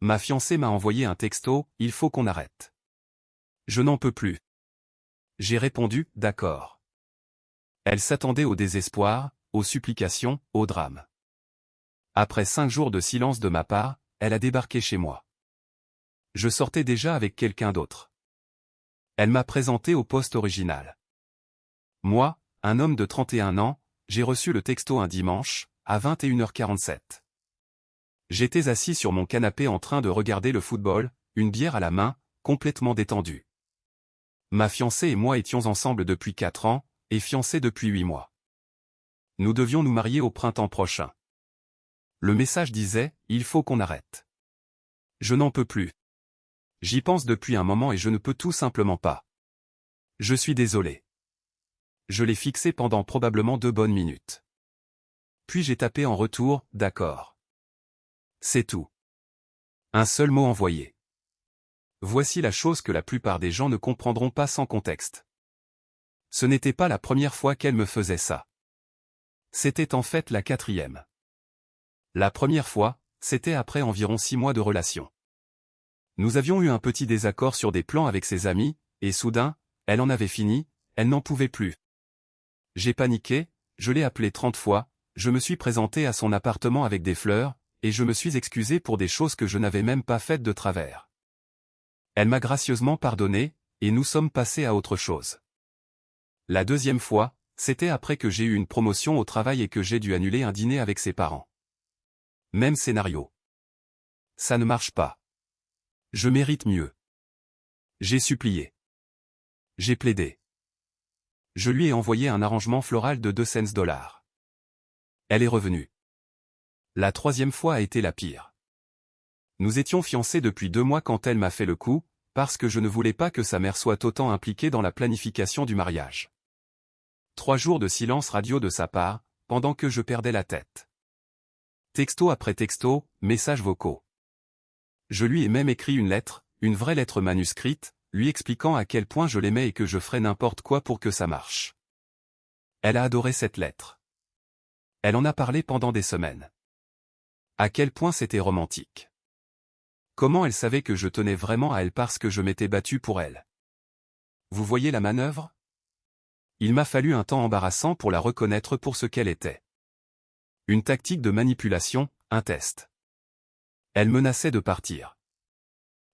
Ma fiancée m'a envoyé un texto, il faut qu'on arrête. Je n'en peux plus. J'ai répondu, d'accord. Elle s'attendait au désespoir, aux supplications, au drame. Après 5 jours de silence de ma part, elle a débarqué chez moi. Je sortais déjà avec quelqu'un d'autre. Elle m'a présenté au poste original. Moi, un homme de 31 ans, j'ai reçu le texto un dimanche, à 21h47. J'étais assis sur mon canapé en train de regarder le football, une bière à la main, complètement détendu. Ma fiancée et moi étions ensemble depuis 4 ans, et fiancés depuis 8 mois. Nous devions nous marier au printemps prochain. Le message disait, il faut qu'on arrête. Je n'en peux plus. J'y pense depuis un moment et je ne peux tout simplement pas. Je suis désolé. Je l'ai fixé pendant probablement 2 bonnes minutes. Puis j'ai tapé en retour, d'accord. C'est tout. Un seul mot envoyé. Voici la chose que la plupart des gens ne comprendront pas sans contexte. Ce n'était pas la première fois qu'elle me faisait ça. C'était en fait la 4e. La première fois, c'était après environ 6 mois de relation. Nous avions eu un petit désaccord sur des plans avec ses amis, et soudain, elle en avait fini, elle n'en pouvait plus. J'ai paniqué, je l'ai appelée 30 fois, je me suis présenté à son appartement avec des fleurs, et je me suis excusé pour des choses que je n'avais même pas faites de travers. Elle m'a gracieusement pardonné, et nous sommes passés à autre chose. La 2e fois, c'était après que j'ai eu une promotion au travail et que j'ai dû annuler un dîner avec ses parents. Même scénario. Ça ne marche pas. Je mérite mieux. J'ai supplié. J'ai plaidé. Je lui ai envoyé un arrangement floral de 2 cents. Elle est revenue. La 3e fois a été la pire. Nous étions fiancés depuis 2 mois quand elle m'a fait le coup, parce que je ne voulais pas que sa mère soit autant impliquée dans la planification du mariage. 3 jours de silence radio de sa part, pendant que je perdais la tête. Texto après texto, messages vocaux. Je lui ai même écrit une lettre, une vraie lettre manuscrite, lui expliquant à quel point je l'aimais et que je ferais n'importe quoi pour que ça marche. Elle a adoré cette lettre. Elle en a parlé pendant des semaines. À quel point c'était romantique. Comment elle savait que je tenais vraiment à elle parce que je m'étais battu pour elle. Vous voyez la manœuvre? Il m'a fallu un temps embarrassant pour la reconnaître pour ce qu'elle était. Une tactique de manipulation, un test. Elle menaçait de partir.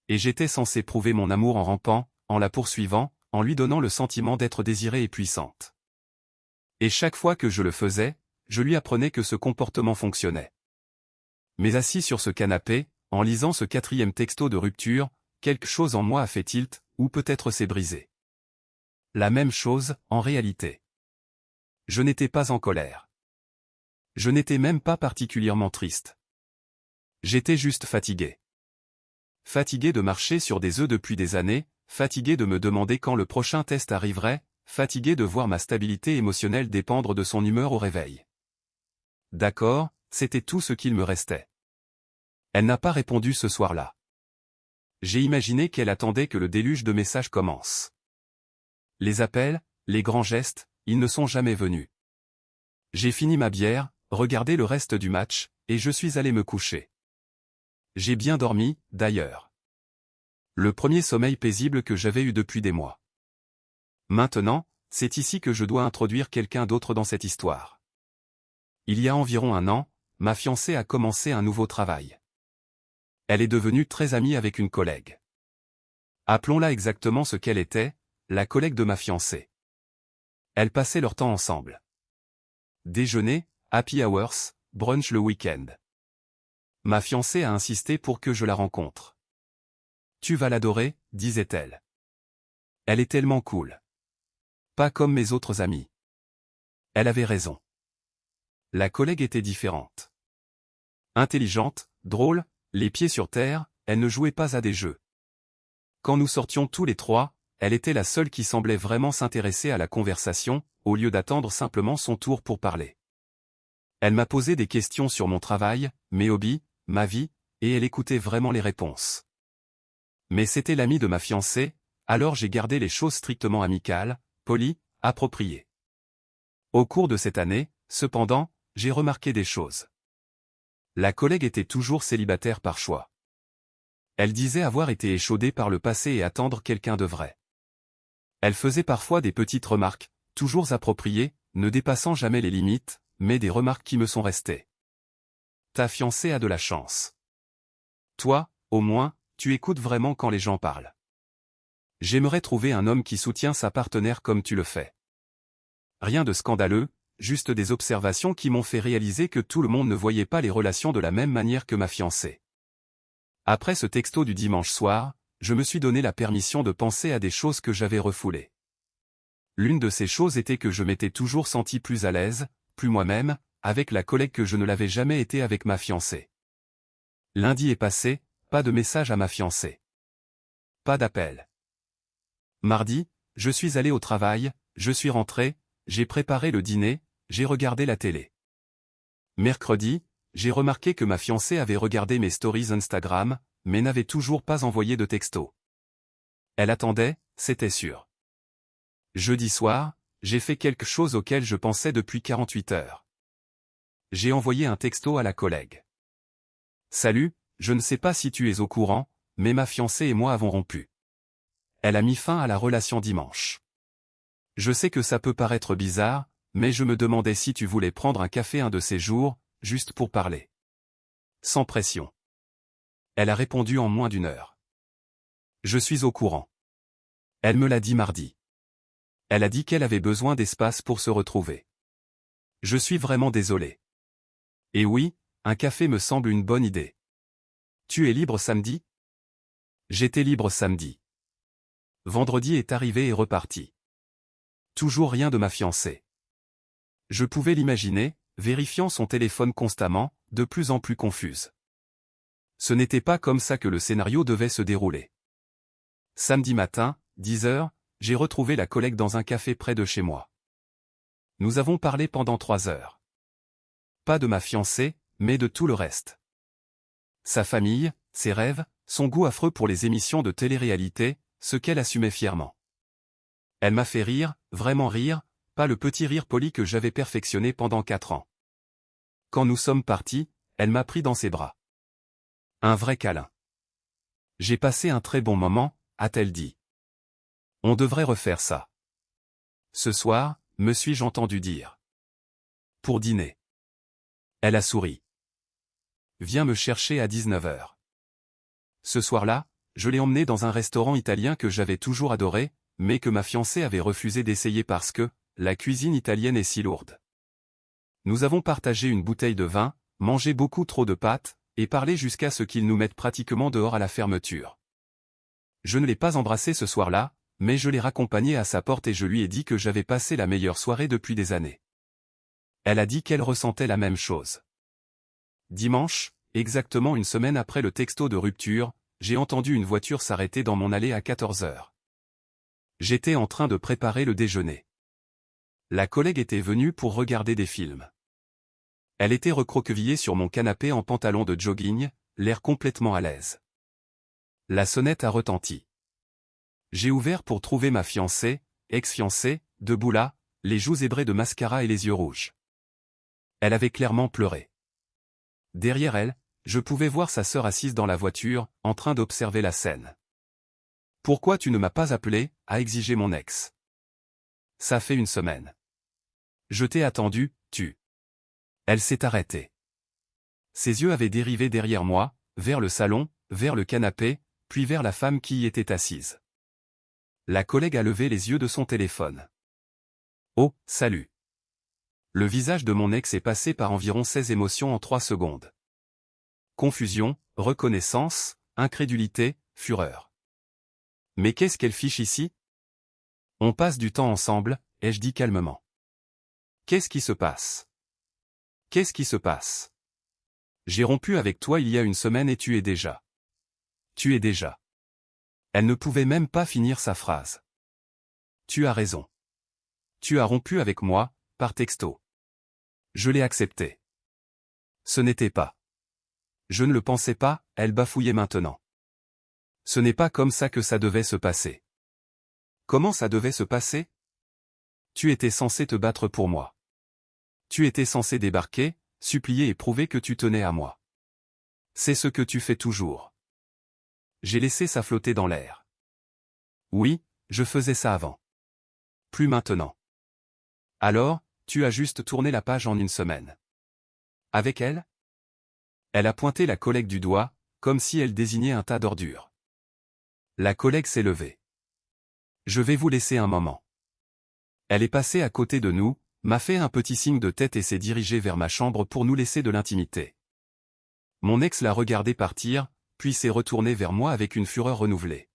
Et j'étais censé prouver mon amour en rampant, en la poursuivant, en lui donnant le sentiment d'être désirée et puissante. Et chaque fois que je le faisais, je lui apprenais que ce comportement fonctionnait. Mais assis sur ce canapé, en lisant ce 4e texto de rupture, quelque chose en moi a fait tilt, ou peut-être s'est brisé. La même chose, en réalité. Je n'étais pas en colère. Je n'étais même pas particulièrement triste. J'étais juste fatigué. Fatigué de marcher sur des œufs depuis des années, fatigué de me demander quand le prochain test arriverait, fatigué de voir ma stabilité émotionnelle dépendre de son humeur au réveil. D'accord, c'était tout ce qu'il me restait. Elle n'a pas répondu ce soir-là. J'ai imaginé qu'elle attendait que le déluge de messages commence. Les appels, les grands gestes, ils ne sont jamais venus. J'ai fini ma bière, regardé le reste du match, et je suis allé me coucher. J'ai bien dormi, d'ailleurs. Le premier sommeil paisible que j'avais eu depuis des mois. Maintenant, c'est ici que je dois introduire quelqu'un d'autre dans cette histoire. Il y a environ 1 an, ma fiancée a commencé un nouveau travail. Elle est devenue très amie avec une collègue. Appelons-la exactement ce qu'elle était, la collègue de ma fiancée. Elles passaient leur temps ensemble. Déjeuner, happy hours, brunch le week-end. Ma fiancée a insisté pour que je la rencontre. Tu vas l'adorer, disait-elle. Elle est tellement cool. Pas comme mes autres amies. Elle avait raison. La collègue était différente. Intelligente, drôle, les pieds sur terre, elle ne jouait pas à des jeux. Quand nous sortions tous les 3, elle était la seule qui semblait vraiment s'intéresser à la conversation, au lieu d'attendre simplement son tour pour parler. Elle m'a posé des questions sur mon travail, mes hobbies, ma vie, et elle écoutait vraiment les réponses. Mais c'était l'amie de ma fiancée, alors j'ai gardé les choses strictement amicales, polies, appropriées. Au cours de cette année, cependant, j'ai remarqué des choses. La collègue était toujours célibataire par choix. Elle disait avoir été échaudée par le passé et attendre quelqu'un de vrai. Elle faisait parfois des petites remarques, toujours appropriées, ne dépassant jamais les limites, mais des remarques qui me sont restées. Ta fiancée a de la chance. Toi, au moins, tu écoutes vraiment quand les gens parlent. J'aimerais trouver un homme qui soutient sa partenaire comme tu le fais. Rien de scandaleux, juste des observations qui m'ont fait réaliser que tout le monde ne voyait pas les relations de la même manière que ma fiancée. Après ce texto du dimanche soir, je me suis donné la permission de penser à des choses que j'avais refoulées. L'une de ces choses était que je m'étais toujours senti plus à l'aise, plus moi-même, avec la collègue que je ne l'avais jamais été avec ma fiancée. Lundi est passé, pas de message à ma fiancée. Pas d'appel. Mardi, je suis allé au travail, je suis rentré, j'ai préparé le dîner, j'ai regardé la télé. Mercredi, j'ai remarqué que ma fiancée avait regardé mes stories Instagram, mais n'avait toujours pas envoyé de texto. Elle attendait, c'était sûr. Jeudi soir, j'ai fait quelque chose auquel je pensais depuis 48 heures. J'ai envoyé un texto à la collègue. Salut, je ne sais pas si tu es au courant, mais ma fiancée et moi avons rompu. Elle a mis fin à la relation dimanche. Je sais que ça peut paraître bizarre, mais je me demandais si tu voulais prendre un café un de ces jours, juste pour parler. Sans pression. Elle a répondu en moins d'1 heure. Je suis au courant. Elle me l'a dit mardi. Elle a dit qu'elle avait besoin d'espace pour se retrouver. Je suis vraiment désolé. Et oui, un café me semble une bonne idée. Tu es libre samedi? J'étais libre samedi. Vendredi est arrivé et reparti. Toujours rien de ma fiancée. Je pouvais l'imaginer, vérifiant son téléphone constamment, de plus en plus confuse. Ce n'était pas comme ça que le scénario devait se dérouler. Samedi matin, 10 heures, j'ai retrouvé la collègue dans un café près de chez moi. Nous avons parlé pendant 3 heures. Pas de ma fiancée, mais de tout le reste. Sa famille, ses rêves, son goût affreux pour les émissions de télé-réalité, ce qu'elle assumait fièrement. Elle m'a fait rire, vraiment rire, pas le petit rire poli que j'avais perfectionné pendant 4 ans. Quand nous sommes partis, elle m'a pris dans ses bras. Un vrai câlin. J'ai passé un très bon moment, a-t-elle dit. On devrait refaire ça. Ce soir, me suis-je entendu dire. Pour dîner. Elle a souri. Viens me chercher à 19 heures. Ce soir-là, je l'ai emmenée dans un restaurant italien que j'avais toujours adoré, mais que ma fiancée avait refusé d'essayer parce que, la cuisine italienne est si lourde. Nous avons partagé une bouteille de vin, mangé beaucoup trop de pâtes, et parlé jusqu'à ce qu'ils nous mettent pratiquement dehors à la fermeture. Je ne l'ai pas embrassée ce soir-là, mais je l'ai raccompagnée à sa porte et je lui ai dit que j'avais passé la meilleure soirée depuis des années. Elle a dit qu'elle ressentait la même chose. Dimanche, exactement une semaine après le texto de rupture, j'ai entendu une voiture s'arrêter dans mon allée à 14 heures. J'étais en train de préparer le déjeuner. La collègue était venue pour regarder des films. Elle était recroquevillée sur mon canapé en pantalon de jogging, l'air complètement à l'aise. La sonnette a retenti. J'ai ouvert pour trouver ma fiancée, ex-fiancée, debout là, les joues zébrées de mascara et les yeux rouges. Elle avait clairement pleuré. Derrière elle, je pouvais voir sa sœur assise dans la voiture, en train d'observer la scène. « Pourquoi tu ne m'as pas appelé ?» a exigé mon ex. « Ça fait une semaine. Je t'ai attendu, tu. » Elle s'est arrêtée. Ses yeux avaient dérivé derrière moi, vers le salon, vers le canapé, puis vers la femme qui y était assise. La collègue a levé les yeux de son téléphone. « Oh, salut !» Le visage de mon ex est passé par environ 16 émotions en 3 secondes. Confusion, reconnaissance, incrédulité, fureur. Mais qu'est-ce qu'elle fiche ici? On passe du temps ensemble, ai-je dit calmement. Qu'est-ce qui se passe? Qu'est-ce qui se passe? J'ai rompu avec toi il y a une semaine et tu es déjà. Tu es déjà. Elle ne pouvait même pas finir sa phrase. Tu as raison. Tu as rompu avec moi, par texto. Je l'ai accepté. Ce n'était pas. Je ne le pensais pas, elle bafouillait maintenant. Ce n'est pas comme ça que ça devait se passer. Comment ça devait se passer? Tu étais censé te battre pour moi. Tu étais censé débarquer, supplier et prouver que tu tenais à moi. C'est ce que tu fais toujours. J'ai laissé ça flotter dans l'air. Oui, je faisais ça avant. Plus maintenant. Alors, tu as juste tourné la page en une semaine. Avec elle? Elle a pointé la collègue du doigt, comme si elle désignait un tas d'ordures. La collègue s'est levée. Je vais vous laisser un moment. Elle est passée à côté de nous, m'a fait un petit signe de tête et s'est dirigée vers ma chambre pour nous laisser de l'intimité. Mon ex l'a regardé partir, puis s'est retourné vers moi avec une fureur renouvelée.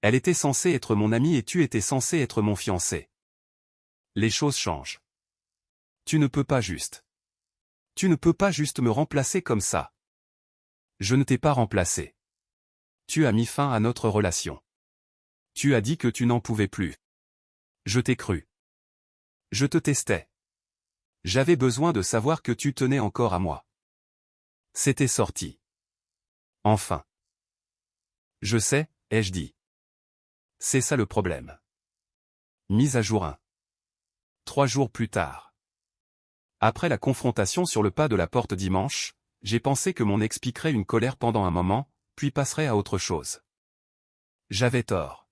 Elle était censée être mon amie et tu étais censé être mon fiancé. Les choses changent. Tu ne peux pas juste. Tu ne peux pas juste me remplacer comme ça. Je ne t'ai pas remplacé. Tu as mis fin à notre relation. Tu as dit que tu n'en pouvais plus. Je t'ai cru. Je te testais. J'avais besoin de savoir que tu tenais encore à moi. C'était sorti. Enfin. Je sais, ai-je dit. C'est ça le problème. Mise à jour 1. 3 jours plus tard. Après la confrontation sur le pas de la porte dimanche, j'ai pensé que mon ex piquerait une colère pendant un moment, puis passerait à autre chose. J'avais tort.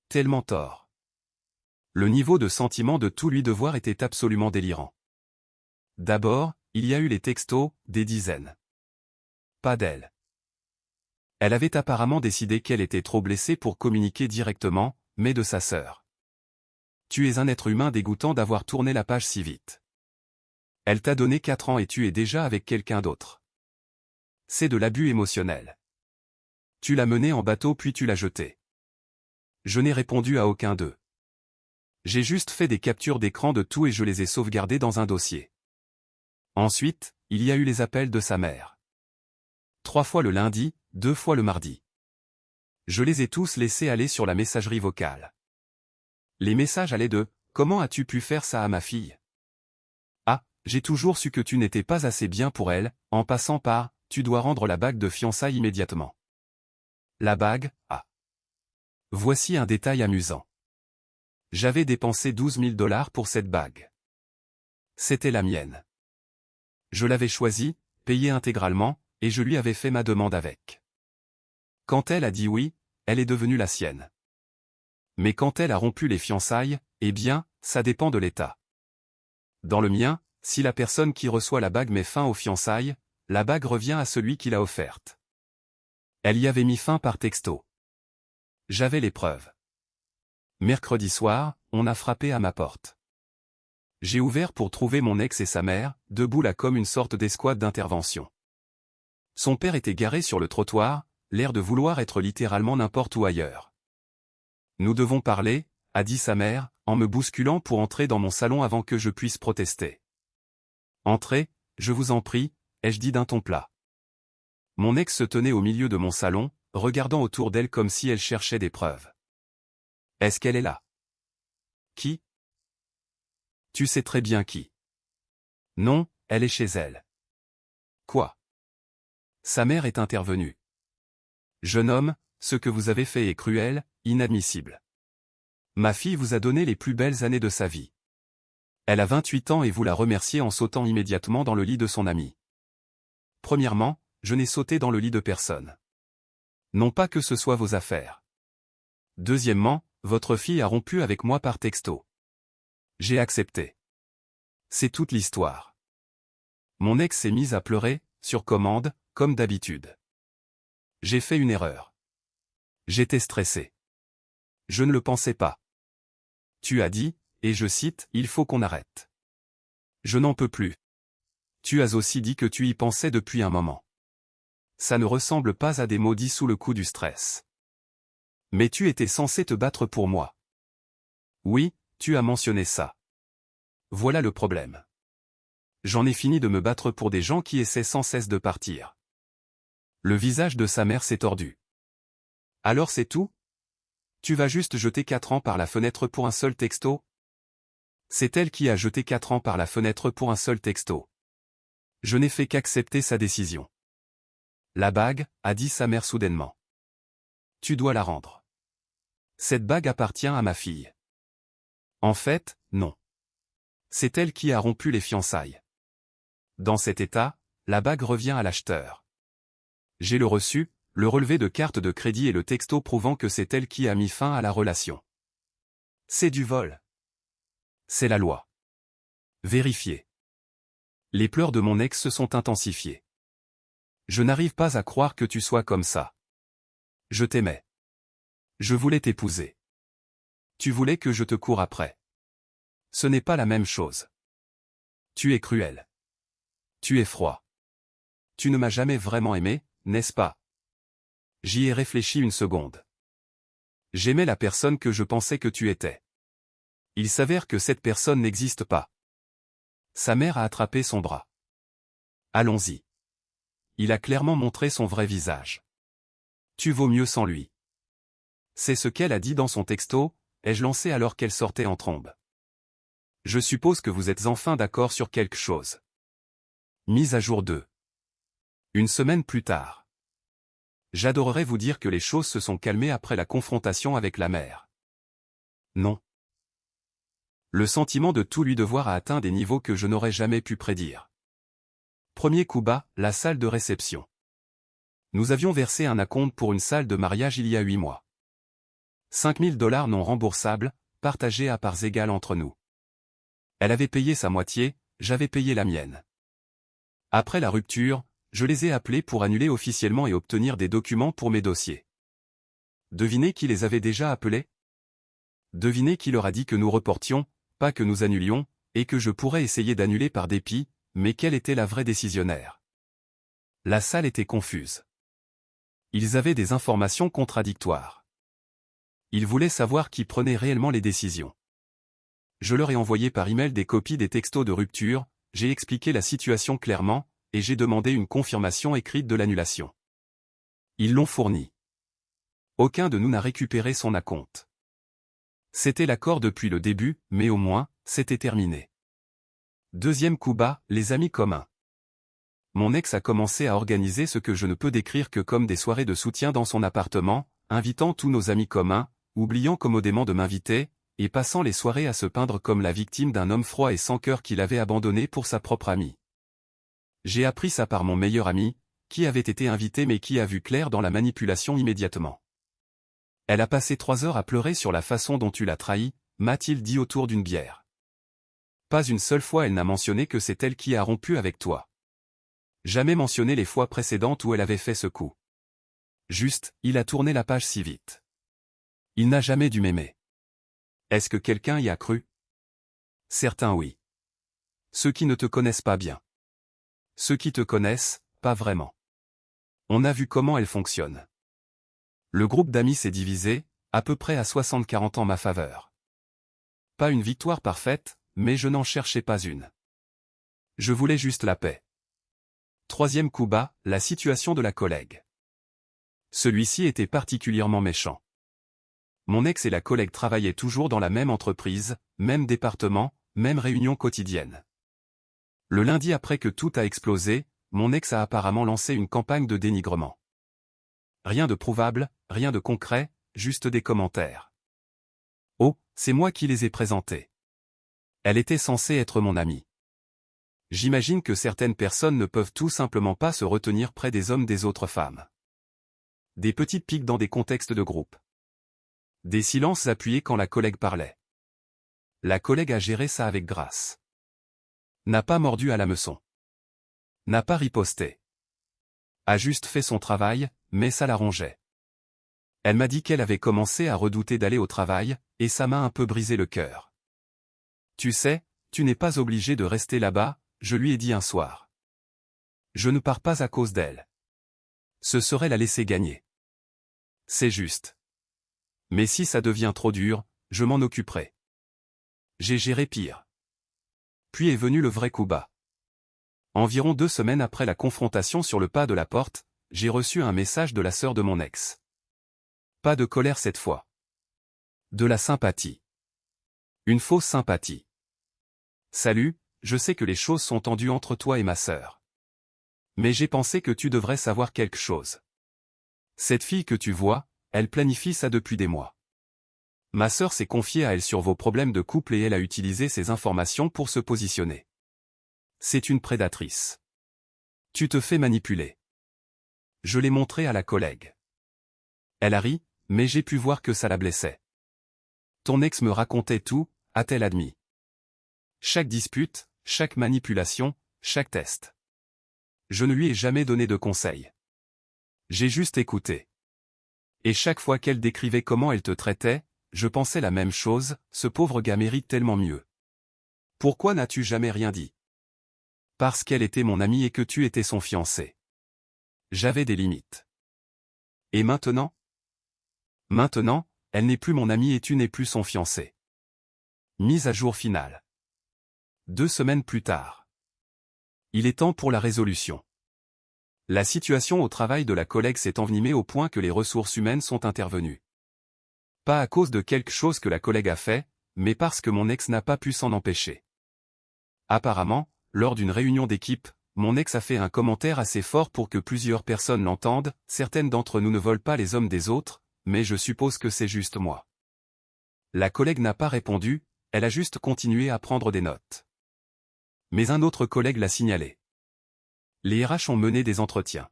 Tellement tort. Le niveau de sentiment de tout lui devoir était absolument délirant. D'abord, il y a eu les textos, des dizaines. Pas d'elle. Elle avait apparemment décidé qu'elle était trop blessée pour communiquer directement, mais de sa sœur. Tu es un être humain dégoûtant d'avoir tourné la page si vite. Elle t'a donné 4 ans et tu es déjà avec quelqu'un d'autre. C'est de l'abus émotionnel. Tu l'as mené en bateau puis tu l'as jeté. Je n'ai répondu à aucun d'eux. J'ai juste fait des captures d'écran de tout et je les ai sauvegardés dans un dossier. Ensuite, il y a eu les appels de sa mère. 3 fois le lundi, 2 fois le mardi. Je les ai tous laissés aller sur la messagerie vocale. Les messages allaient de « Comment as-tu pu faire ça à ma fille ?» Ah, j'ai toujours su que tu n'étais pas assez bien pour elle, en passant par « Tu dois rendre la bague de fiançailles immédiatement. » La bague, ah. Voici un détail amusant. J'avais dépensé 12 000 $ pour cette bague. C'était la mienne. Je l'avais choisie, payée intégralement, et je lui avais fait ma demande avec. Quand elle a dit oui, elle est devenue la sienne. Mais quand elle a rompu les fiançailles, eh bien, ça dépend de l'état. Dans le mien, si la personne qui reçoit la bague met fin aux fiançailles, la bague revient à celui qui l'a offerte. Elle y avait mis fin par texto. J'avais les preuves. Mercredi soir, on a frappé à ma porte. J'ai ouvert pour trouver mon ex et sa mère, debout là comme une sorte d'escouade d'intervention. Son père était garé sur le trottoir, l'air de vouloir être littéralement n'importe où ailleurs. Nous devons parler, a dit sa mère, en me bousculant pour entrer dans mon salon avant que je puisse protester. Entrez, je vous en prie, ai-je dit d'un ton plat. Mon ex se tenait au milieu de mon salon, regardant autour d'elle comme si elle cherchait des preuves. Est-ce qu'elle est là? Qui? Tu sais très bien qui. Non, elle est chez elle. Quoi? Sa mère est intervenue. Jeune homme, ce que vous avez fait est cruel, inadmissible. Ma fille vous a donné les plus belles années de sa vie. Elle a 28 ans et vous la remerciez en sautant immédiatement dans le lit de son ami. Premièrement, je n'ai sauté dans le lit de personne. Non pas que ce soit vos affaires. Deuxièmement, votre fille a rompu avec moi par texto. J'ai accepté. C'est toute l'histoire. Mon ex s'est mise à pleurer, sur commande, comme d'habitude. J'ai fait une erreur. J'étais stressé. Je ne le pensais pas. Tu as dit, et je cite, « Il faut qu'on arrête. » Je n'en peux plus. Tu as aussi dit que tu y pensais depuis un moment. Ça ne ressemble pas à des mots dits sous le coup du stress. Mais tu étais censé te battre pour moi. Oui, tu as mentionné ça. Voilà le problème. J'en ai fini de me battre pour des gens qui essaient sans cesse de partir. Le visage de sa mère s'est tordu. Alors c'est tout? Tu vas juste jeter 4 ans par la fenêtre pour un seul texto? C'est elle qui a jeté 4 ans par la fenêtre pour un seul texto. Je n'ai fait qu'accepter sa décision. La bague, a dit sa mère soudainement. Tu dois la rendre. Cette bague appartient à ma fille. En fait, non. C'est elle qui a rompu les fiançailles. Dans cet état, la bague revient à l'acheteur. J'ai le reçu, le relevé de carte de crédit et le texto prouvant que c'est elle qui a mis fin à la relation. C'est du vol. C'est la loi. Vérifiez. Les pleurs de mon ex se sont intensifiés. Je n'arrive pas à croire que tu sois comme ça. Je t'aimais. Je voulais t'épouser. Tu voulais que je te coure après. Ce n'est pas la même chose. Tu es cruel. Tu es froid. Tu ne m'as jamais vraiment aimé, n'est-ce pas? J'y ai réfléchi une seconde. J'aimais la personne que je pensais que tu étais. Il s'avère que cette personne n'existe pas. Sa mère a attrapé son bras. Allons-y. Il a clairement montré son vrai visage. Tu vaux mieux sans lui. C'est ce qu'elle a dit dans son texto, ai-je lancé alors qu'elle sortait en trombe. Je suppose que vous êtes enfin d'accord sur quelque chose. Mise à jour 2. Une semaine plus tard. J'adorerais vous dire que les choses se sont calmées après la confrontation avec la mère. Non. Le sentiment de tout lui devoir a atteint des niveaux que je n'aurais jamais pu prédire. Premier coup bas, la salle de réception. Nous avions versé un acompte pour une salle de mariage il y a 8 mois. 5 000 $ non remboursables, partagés à parts égales entre nous. Elle avait payé sa moitié, j'avais payé la mienne. Après la rupture, je les ai appelés pour annuler officiellement et obtenir des documents pour mes dossiers. Devinez qui les avait déjà appelés? Devinez qui leur a dit que nous reportions, pas que nous annulions, et que je pourrais essayer d'annuler par dépit, mais quelle était la vraie décisionnaire? La salle était confuse. Ils avaient des informations contradictoires. Ils voulaient savoir qui prenait réellement les décisions. Je leur ai envoyé par email des copies des textos de rupture, j'ai expliqué la situation clairement, et j'ai demandé une confirmation écrite de l'annulation. Ils l'ont fournie. Aucun de nous n'a récupéré son acompte. C'était l'accord depuis le début, mais au moins, c'était terminé. Deuxième coup bas, les amis communs. Mon ex a commencé à organiser ce que je ne peux décrire que comme des soirées de soutien dans son appartement, invitant tous nos amis communs, oubliant commodément de m'inviter, et passant les soirées à se peindre comme la victime d'un homme froid et sans cœur qu'il avait abandonné pour sa propre amie. J'ai appris ça par mon meilleur ami, qui avait été invité mais qui a vu clair dans la manipulation immédiatement. Elle a passé 3 heures à pleurer sur la façon dont tu l'as trahi, m'a-t-il dit autour d'une bière. Pas une seule fois elle n'a mentionné que c'est elle qui a rompu avec toi. Jamais mentionné les fois précédentes où elle avait fait ce coup. Juste, il a tourné la page si vite. Il n'a jamais dû m'aimer. Est-ce que quelqu'un y a cru? Certains oui. Ceux qui ne te connaissent pas bien. Ceux qui te connaissent, pas vraiment. On a vu comment elle fonctionne. Le groupe d'amis s'est divisé, à peu près à 60-40 en ma faveur. Pas une victoire parfaite, mais je n'en cherchais pas une. Je voulais juste la paix. Troisième coup bas, la situation de la collègue. Celui-ci était particulièrement méchant. Mon ex et la collègue travaillaient toujours dans la même entreprise, même département, même réunion quotidienne. Le lundi après que tout a explosé, mon ex a apparemment lancé une campagne de dénigrement. Rien de prouvable, rien de concret, juste des commentaires. Oh, c'est moi qui les ai présentés. Elle était censée être mon amie. J'imagine que certaines personnes ne peuvent tout simplement pas se retenir près des hommes des autres femmes. Des petites piques dans des contextes de groupe. Des silences appuyés quand la collègue parlait. La collègue a géré ça avec grâce. N'a pas mordu à l'hameçon. N'a pas riposté. A juste fait son travail, mais ça l'arrangeait. Elle m'a dit qu'elle avait commencé à redouter d'aller au travail, et ça m'a un peu brisé le cœur. Tu sais, tu n'es pas obligé de rester là-bas, je lui ai dit un soir. Je ne pars pas à cause d'elle. Ce serait la laisser gagner. C'est juste. Mais si ça devient trop dur, je m'en occuperai. J'ai géré pire. Puis est venu le vrai coup bas. Environ 2 semaines après la confrontation sur le pas de la porte, j'ai reçu un message de la sœur de mon ex. Pas de colère cette fois. De la sympathie. Une fausse sympathie. Salut, je sais que les choses sont tendues entre toi et ma sœur. Mais j'ai pensé que tu devrais savoir quelque chose. Cette fille que tu vois, elle planifie ça depuis des mois. Ma sœur s'est confiée à elle sur vos problèmes de couple et elle a utilisé ces informations pour se positionner. C'est une prédatrice. Tu te fais manipuler. Je l'ai montré à la collègue. Elle a ri, mais j'ai pu voir que ça la blessait. Ton ex me racontait tout, a-t-elle admis. Chaque dispute, chaque manipulation, chaque test. Je ne lui ai jamais donné de conseils. J'ai juste écouté. Et chaque fois qu'elle décrivait comment elle te traitait, je pensais la même chose, ce pauvre gars mérite tellement mieux. Pourquoi n'as-tu jamais rien dit? Parce qu'elle était mon amie et que tu étais son fiancé. J'avais des limites. Et maintenant? Maintenant, elle n'est plus mon amie et tu n'es plus son fiancé. Mise à jour finale. 2 semaines plus tard. Il est temps pour la résolution. La situation au travail de la collègue s'est envenimée au point que les ressources humaines sont intervenues. Pas à cause de quelque chose que la collègue a fait, mais parce que mon ex n'a pas pu s'en empêcher. Apparemment, lors d'une réunion d'équipe, mon ex a fait un commentaire assez fort pour que plusieurs personnes l'entendent. Certaines d'entre nous ne volent pas les hommes des autres, mais je suppose que c'est juste moi. La collègue n'a pas répondu, elle a juste continué à prendre des notes. Mais un autre collègue l'a signalé. Les RH ont mené des entretiens.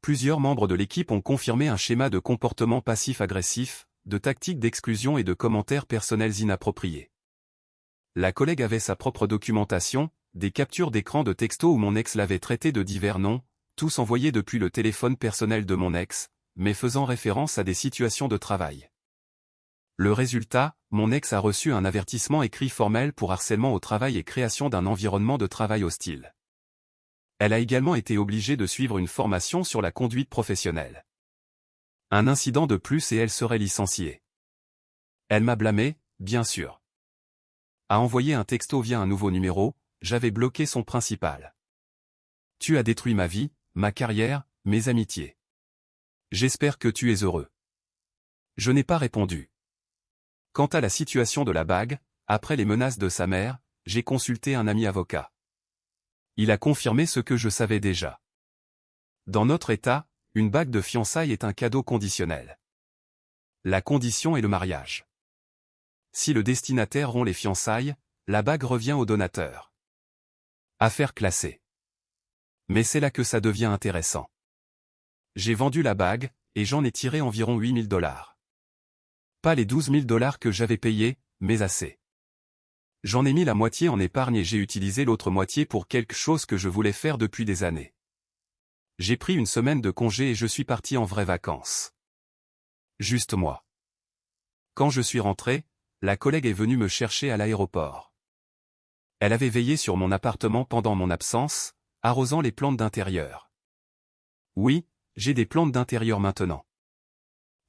Plusieurs membres de l'équipe ont confirmé un schéma de comportement passif-agressif, de tactiques d'exclusion et de commentaires personnels inappropriés. La collègue avait sa propre documentation, des captures d'écran de textos où mon ex l'avait traité de divers noms, tous envoyés depuis le téléphone personnel de mon ex, mais faisant référence à des situations de travail. Le résultat, mon ex a reçu un avertissement écrit formel pour harcèlement au travail et création d'un environnement de travail hostile. Elle a également été obligée de suivre une formation sur la conduite professionnelle. Un incident de plus et elle serait licenciée. Elle m'a blâmé, bien sûr. A envoyé un texto via un nouveau numéro, j'avais bloqué son principal. Tu as détruit ma vie, ma carrière, mes amitiés. J'espère que tu es heureux. Je n'ai pas répondu. Quant à la situation de la bague, après les menaces de sa mère, j'ai consulté un ami avocat. Il a confirmé ce que je savais déjà. Dans notre État, une bague de fiançailles est un cadeau conditionnel. La condition est le mariage. Si le destinataire rompt les fiançailles, la bague revient au donateur. Affaire classée. Mais c'est là que ça devient intéressant. J'ai vendu la bague, et j'en ai tiré environ 8 000 $. Pas les 12 000 $ que j'avais payés, mais assez. J'en ai mis la moitié en épargne et j'ai utilisé l'autre moitié pour quelque chose que je voulais faire depuis des années. J'ai pris une semaine de congé et je suis parti en vraies vacances. Juste moi. Quand je suis rentré, la collègue est venue me chercher à l'aéroport. Elle avait veillé sur mon appartement pendant mon absence, arrosant les plantes d'intérieur. Oui, j'ai des plantes d'intérieur maintenant.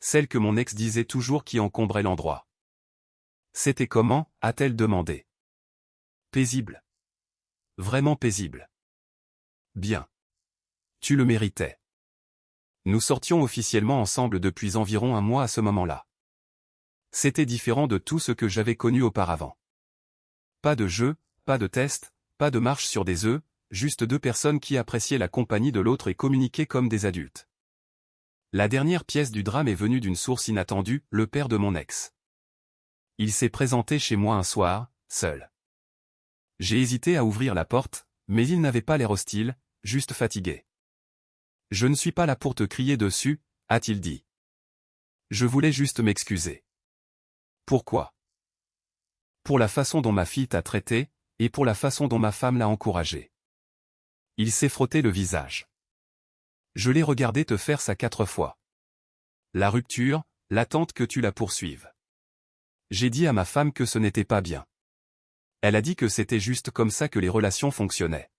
Celles que mon ex disait toujours qui encombraient l'endroit. C'était comment, a-t-elle demandé. Paisible. Vraiment paisible. Bien. Tu le méritais. Nous sortions officiellement ensemble depuis environ un mois à ce moment-là. C'était différent de tout ce que j'avais connu auparavant. Pas de jeu, pas de test, pas de marche sur des œufs, juste 2 personnes qui appréciaient la compagnie de l'autre et communiquaient comme des adultes. La dernière pièce du drame est venue d'une source inattendue, le père de mon ex. Il s'est présenté chez moi un soir, seul. J'ai hésité à ouvrir la porte, mais il n'avait pas l'air hostile, juste fatigué. « Je ne suis pas là pour te crier dessus », a-t-il dit. Je voulais juste m'excuser. Pourquoi? Pour la façon dont ma fille t'a traité, et pour la façon dont ma femme l'a encouragé. Il s'est frotté le visage. Je l'ai regardé te faire ça 4 fois. La rupture, l'attente que tu la poursuives. J'ai dit à ma femme que ce n'était pas bien. Elle a dit que c'était juste comme ça que les relations fonctionnaient.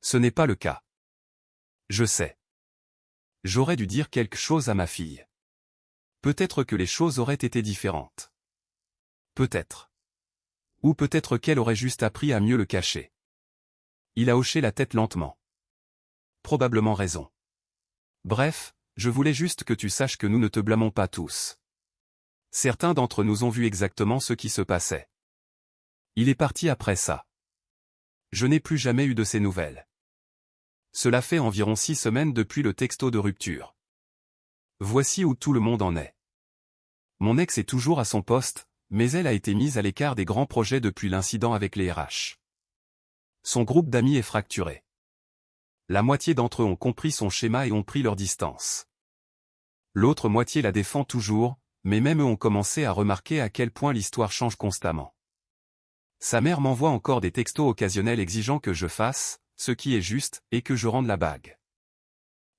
Ce n'est pas le cas. Je sais. J'aurais dû dire quelque chose à ma fille. Peut-être que les choses auraient été différentes. Peut-être. Ou peut-être qu'elle aurait juste appris à mieux le cacher. Il a hoché la tête lentement. Probablement raison. Bref, je voulais juste que tu saches que nous ne te blâmons pas tous. Certains d'entre nous ont vu exactement ce qui se passait. Il est parti après ça. Je n'ai plus jamais eu de ses nouvelles. Cela fait environ 6 semaines depuis le texto de rupture. Voici où tout le monde en est. Mon ex est toujours à son poste, mais elle a été mise à l'écart des grands projets depuis l'incident avec les RH. Son groupe d'amis est fracturé. La moitié d'entre eux ont compris son schéma et ont pris leur distance. L'autre moitié la défend toujours, mais même eux ont commencé à remarquer à quel point l'histoire change constamment. Sa mère m'envoie encore des textos occasionnels exigeant que je fasse ce qui est juste et que je rende la bague.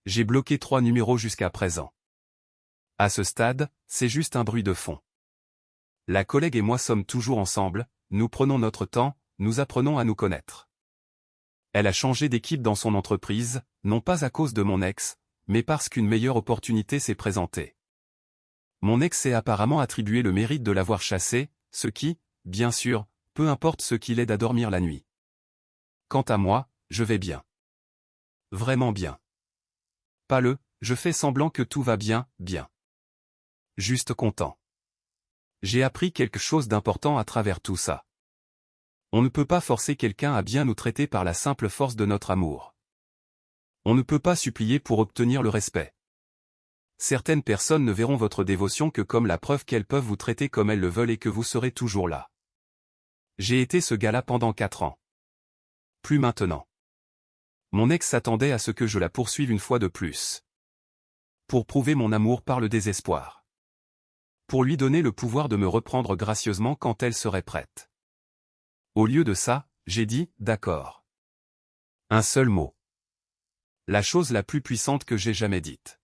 J'ai bloqué 3 numéros jusqu'à présent. À ce stade, c'est juste un bruit de fond. La collègue et moi sommes toujours ensemble, nous prenons notre temps, nous apprenons à nous connaître. Elle a changé d'équipe dans son entreprise, non pas à cause de mon ex, mais parce qu'une meilleure opportunité s'est présentée. Mon ex s'est apparemment attribué le mérite de l'avoir chassée, ce qui, bien sûr, peu importe ce qui l'aide à dormir la nuit. Quant à moi, je vais bien. Vraiment bien. Pas je fais semblant que tout va bien, bien. Juste content. J'ai appris quelque chose d'important à travers tout ça. On ne peut pas forcer quelqu'un à bien nous traiter par la simple force de notre amour. On ne peut pas supplier pour obtenir le respect. Certaines personnes ne verront votre dévotion que comme la preuve qu'elles peuvent vous traiter comme elles le veulent et que vous serez toujours là. J'ai été ce gars-là pendant 4 ans. Plus maintenant. Mon ex s'attendait à ce que je la poursuive une fois de plus. Pour prouver mon amour par le désespoir. Pour lui donner le pouvoir de me reprendre gracieusement quand elle serait prête. Au lieu de ça, j'ai dit « d'accord ». Un seul mot. La chose la plus puissante que j'ai jamais dite.